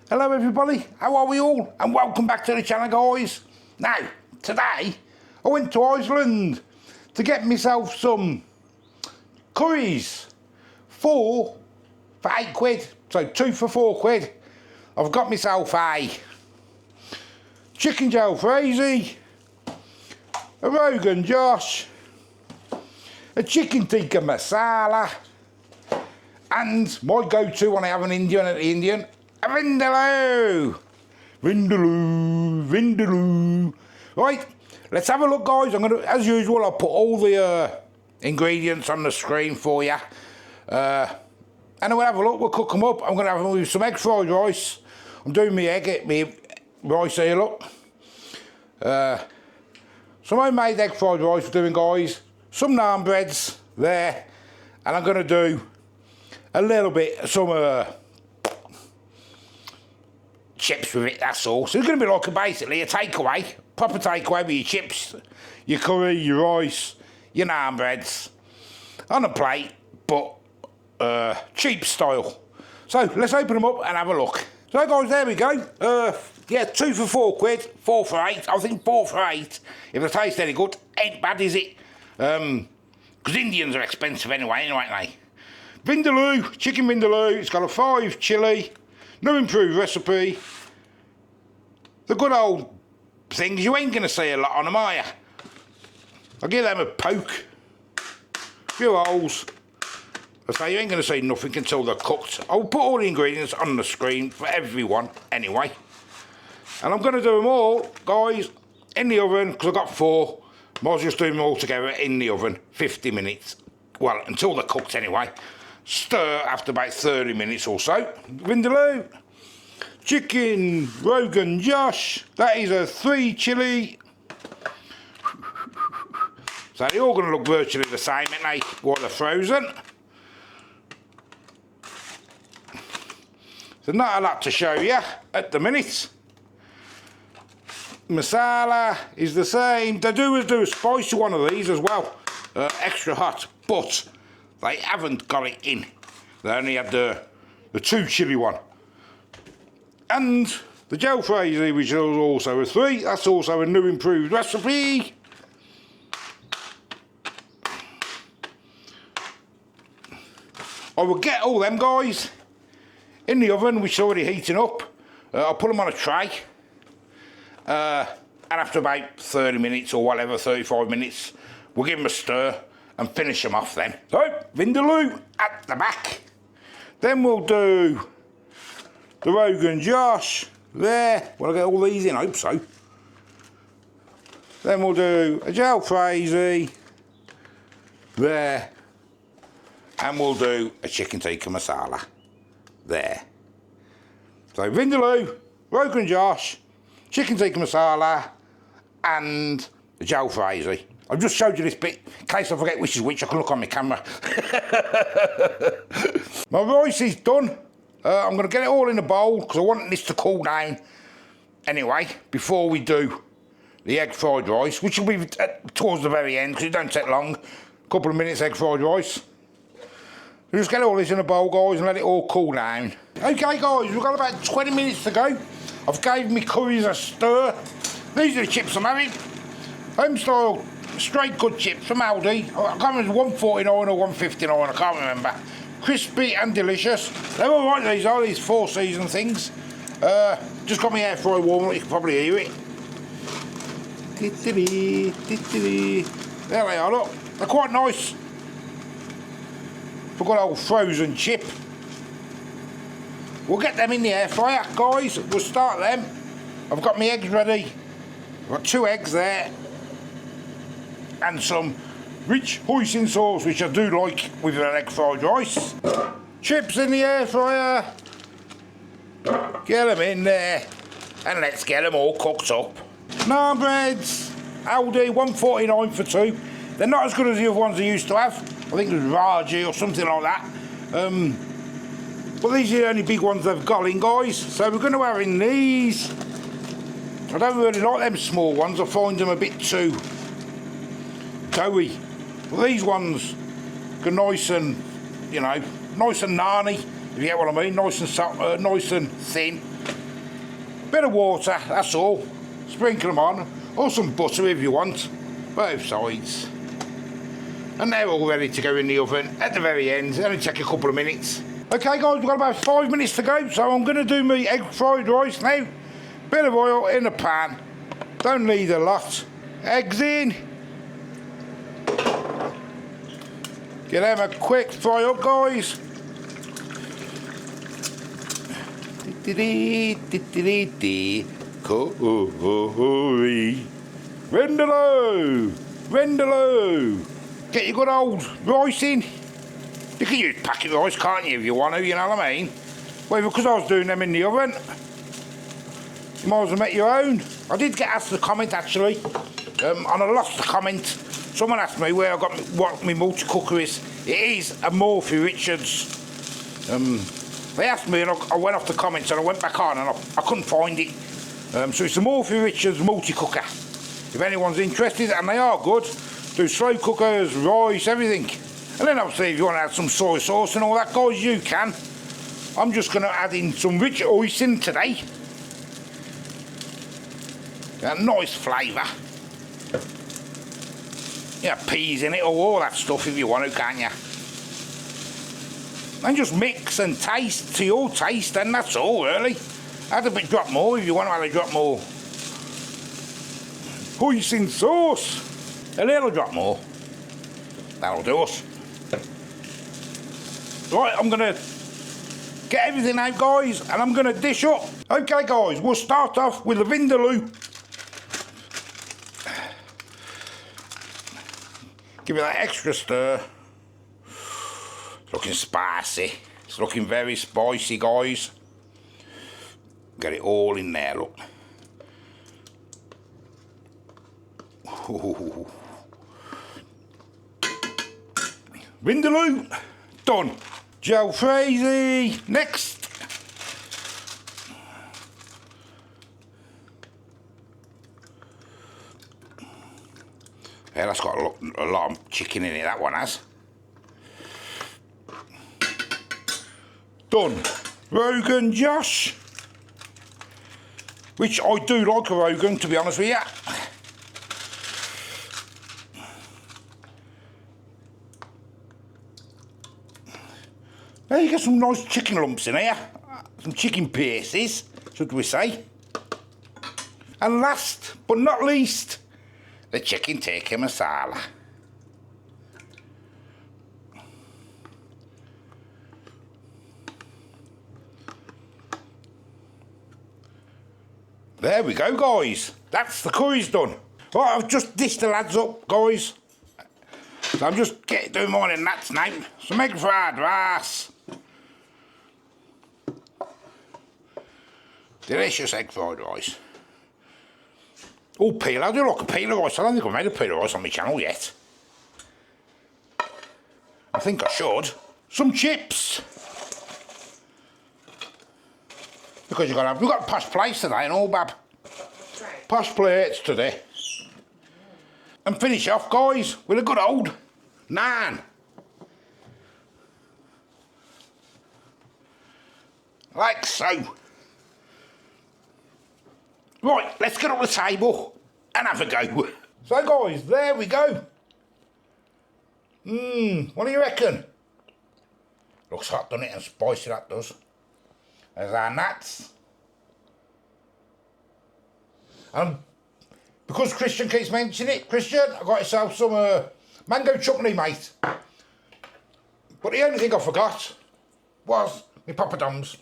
Hello everybody, how are we all? And welcome back to the channel, guys. Now, today, I went to Iceland to get myself some curries. 4 for £8, so 2 for £4. I've got myself a chicken jalfrezi, a Rogan Josh, a chicken tikka masala, and my go-to when I have an Indian at the Indian, a vindaloo. Vindaloo. Right, let's have a look, guys. I'm gonna, as usual, I'll put all the ingredients on the screen for you. And we'll have a look, we'll cook them up. I'm gonna have them with some egg fried rice. I'm doing my rice here, look. Some homemade egg fried rice we're doing, guys. Some naan breads there. And I'm gonna do a little bit, some chips with it, that's all. So it's going to be like basically a takeaway, proper takeaway with your chips, your curry, your rice, your naan breads, on a plate, but cheap style. So let's open them up and have a look. So guys, there we go. Yeah, 2 for £4, 4 for £8. I think 4 for £8. If they taste any good, ain't bad, is it? Because Indians are expensive anyway, aren't they? Vindaloo, chicken vindaloo. It's got a 5 chilli. No improved recipe. The good old things you ain't going to see a lot on them, are you? I'll give them a poke. A few holes. I say you ain't going to see nothing until they're cooked. I'll put all the ingredients on the screen for everyone anyway. And I'm going to do them all, guys, in the oven, because I've got 4. Might as well just do them all together in the oven, 50 minutes. Well, until they're cooked anyway. Stir after about 30 minutes or so. Vindaloo, chicken Rogan Josh, that is a 3 chilli. So they're all going to look virtually the same, ain't they, while they're frozen. There's not a lot to show you at the minute. Masala is the same. They do a spicy one of these as well, extra hot, but they haven't got it in. They only had the 2 chilli one. And the jalfrezi, which is also a 3. That's also a new improved recipe. I will get all them, guys, in the oven, which is already heating up. I'll put them on a tray. And after about 30 minutes or whatever, 35 minutes, we'll give them a stir and finish them off then. So, vindaloo at the back. Then we'll do the Rogan Josh there. Will I get all these in? I hope so. Then we'll do a jalfrezi there. And we'll do a chicken tikka masala there. So, vindaloo, Rogan Josh, chicken tikka masala, and the jalfrezi. I've just showed you this bit, in case I forget which is which, I can look on my camera. My rice is done. I'm going to get it all in a bowl, because I want this to cool down anyway, before we do the egg fried rice, which will be towards the very end, because it don't take long. A couple of minutes egg fried rice. So just get all this in a bowl, guys, and let it all cool down. Okay, guys, we've got about 20 minutes to go. I've gave me curries a stir. These are the chips I'm having. Home style straight good chips from Aldi. I can't remember, 149 or 159, I can't remember. Crispy and delicious. They're all right, these are, these 4 season things. Just got my air fryer warm, you can probably hear it. There they are, look. They're quite nice. For good old frozen chip. We'll get them in the air fryer, guys. We'll start them. I've got my eggs ready. I've got 2 eggs there. And some rich hoisin sauce, which I do like with an egg fried rice. Chips in the air fryer. Get them in there. And let's get them all cooked up. Naan breads. Aldi, 149 for 2. They're not as good as the other ones I used to have. I think it was Raji or something like that. But these are the only big ones they've got in, guys. So we're going to have in these. I don't really like them small ones. I find them a bit too doughy. Well, these ones are nice and, you know, nice and naani, if you get what I mean. Nice and thin. Bit of water, that's all. Sprinkle them on, or some butter if you want, both sides. And they're all ready to go in the oven at the very end. Only take a couple of minutes. Okay guys, we've got about 5 minutes to go, so I'm going to do my egg fried rice now. Bit of oil in the pan, don't need a lot. Eggs in. Get them a quick fry up, guys. Curry. Rendalo. Get your good old rice in. You can use packet rice, can't you, if you want to, you know what I mean? Well, because I was doing them in the oven, you might as well make your own. I did get asked a comment, actually, and I lost the comment. Someone asked me where I got what my multi-cooker is. It is a Morphy Richards. They asked me and I went off the comments and I went back on and I couldn't find it. So it's a Morphy Richards multi-cooker. If anyone's interested, and they are good, do slow cookers, rice, everything. And then obviously if you want to add some soy sauce and all that, guys, you can. I'm just going to add in some rich hoisin today. A nice flavour. Yeah, peas in it or all that stuff if you want to, can't you? And just mix and taste to your taste, and that's all really. Add a bit drop more if you want to add a drop more. Hoisin sauce. A little drop more. That'll do us. Right, I'm going to get everything out, guys, and I'm going to dish up. Okay, guys, we'll start off with the vindaloo. Give it that extra stir. It's looking spicy. It's looking very spicy, guys. Get it all in there, look. Ooh. Vindaloo, done. Jalfrezi, next. Yeah, that's got a lot of chicken in it, that one has. Done. Rogan Josh. Which I do like a Rogan, to be honest with you. There you get some nice chicken lumps in here. Some chicken pieces, should we say. And last but not least, the chicken tikka masala. There we go, guys. That's the curries done. Right, I've just dished the lads up, guys. So I'm just doing mine in that's name. Some egg fried rice. Delicious egg fried rice. Oh, peel. I do like a peel of rice. I don't think I've made a peel of rice on my channel yet. I think I should. Some chips. Because we've got posh plates today and all, Bab. Right. Posh plates today. And finish off, guys, with a good old naan. Like so. Right, let's get on the table and have a go. So, guys, there we go. What do you reckon? Looks hot, doesn't it? And spicy, that does. There's our nuts. Because Christian keeps mentioning it, Christian, I got yourself some mango chutney, mate. But the only thing I forgot was my poppadoms.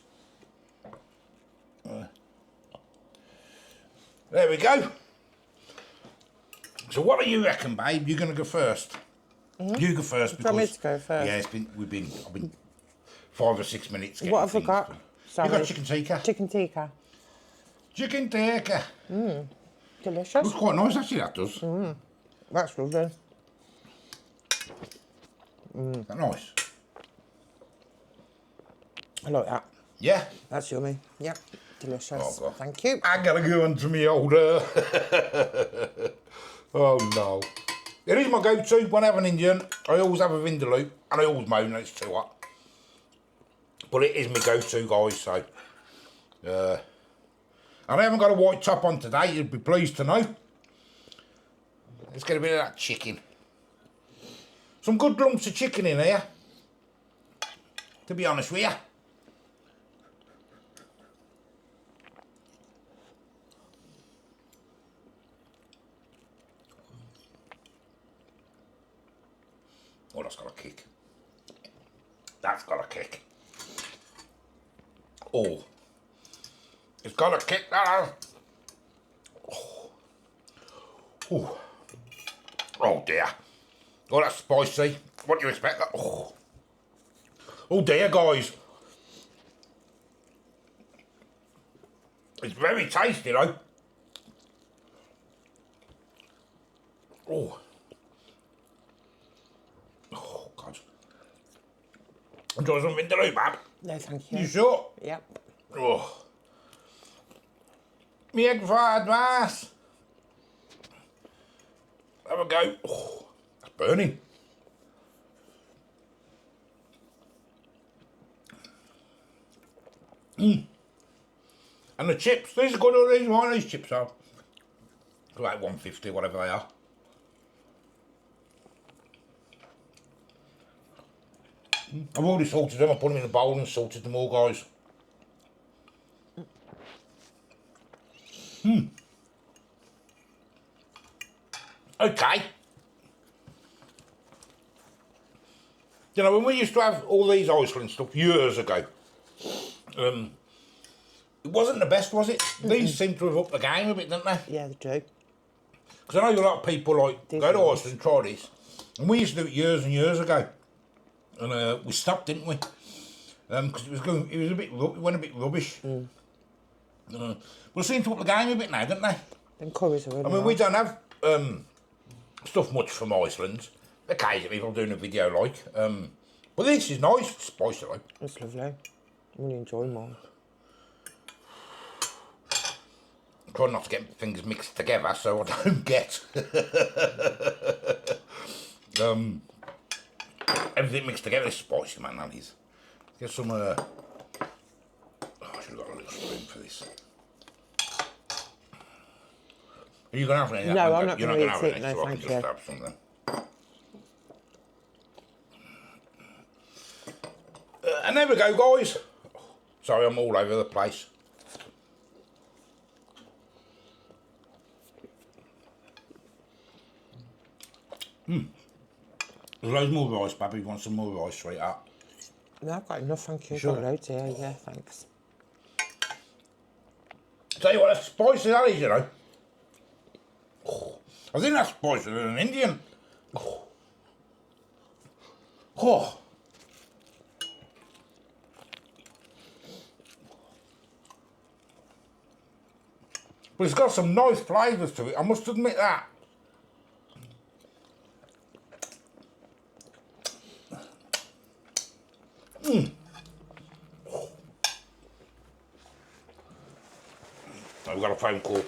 There we go. So what do you reckon, babe? You're going to go first. You go first. Do you want me to go first? Yeah, I've been 5 or 6 minutes. What have I got? Sorry. You got chicken tikka. Chicken tikka. Chicken tikka. Delicious. Looks quite nice, actually, that does. That's lovely. Is that nice? I like that. Yeah? That's yummy. Yep. Delicious. Oh, thank you. I gotta go on to me older. Oh no. It is my go-to when I have an Indian. I always have a vindaloo and I always moan that it's too hot. But it is my go-to, guys, so And I haven't got a white top on today, you'd be pleased to know. Let's get a bit of that chicken. Some good lumps of chicken in here, to be honest with you. Oh, that's got a kick. That's got a kick. Oh. It's got a kick, that has. Oh. Oh. Oh dear. Oh, that's spicy. What do you expect? Oh. Oh dear, guys. It's very tasty, though. Oh. Oh, God. Enjoy something to do, Bab? No, thank you. You sure? Yep. Oh. Me egg fried rice. Have a go. Oh, that's burning. And the chips, these are good, all these, aren't these chips are? Like 150, whatever they are. I've already salted them, I put them in a bowl and salted them all, guys. Okay. You know, when we used to have all these Iceland stuff years ago, it wasn't the best, was it? These seem to have upped the game a bit, didn't they? Yeah, they do. Because I know a lot of people like go to Iceland and try this, and we used to do it years and years ago, and we stopped, didn't we? Because it was a bit, it went a bit rubbish. Well, they seem to up the game a bit now, don't they? Them curries are really I mean, nice. we don't have stuff much from Iceland. Occasionally, if I'm doing a video like, but this is nice, it's spicy like. It's lovely. I really enjoy mine. Try not to get things mixed together so I don't get everything mixed together. It's spicy, man, that is. Get some, oh, I should have got a little spoon for this. Are you going to have any? No, I'm not You're going to not eat going to have it, any, no, so I can thank just you. have something. And there we go, guys. Sorry, I'm all over the place. There's loads more rice, Babby. You want some more rice, sweetheart? No, I've got enough, thank you. Sure. Got loads here, yeah, thanks. Tell you what, that's spicy that is, you know. Oh, I think that's spicier than an Indian. Oh. Oh. But it's got some nice flavours to it, I must admit that. We've got a phone call.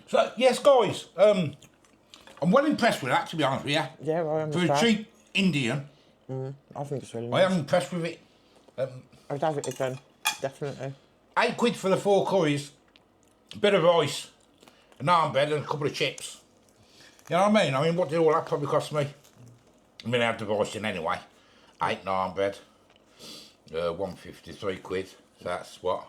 So, yes, guys, I'm well impressed with that, to be honest with you. Yeah, I am. For a cheap Indian, I think it's really I nice. am impressed with it. I'd have it again, definitely. £8 for the 4 curries, a bit of rice, a naan bread and a couple of chips. You know what I mean? I mean, what did all that probably cost me? I mean, I had the rice in anyway. 8 naan bread, 150, £3. So that's what?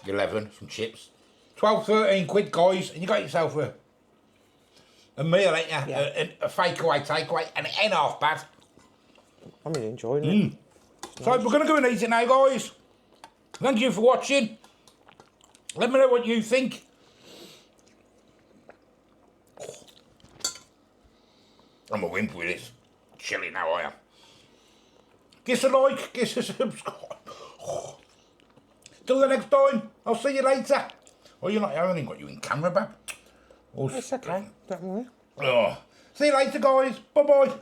11, some chips. 12, 13 quid, guys, and you got yourself a meal, ain't you? Yeah. A takeaway, and it ain't half bad. I'm really enjoying it. So we're going to go and eat it now, guys. Thank you for watching. Let me know what you think. I'm a wimp with this. Chilly now, I am. Give us a like, give us a subscribe. Till the next time, I'll see you later. Oh, you're not, I haven't got you in camera, Bab. It's okay, don't worry. Oh. See you later, guys. Bye-bye.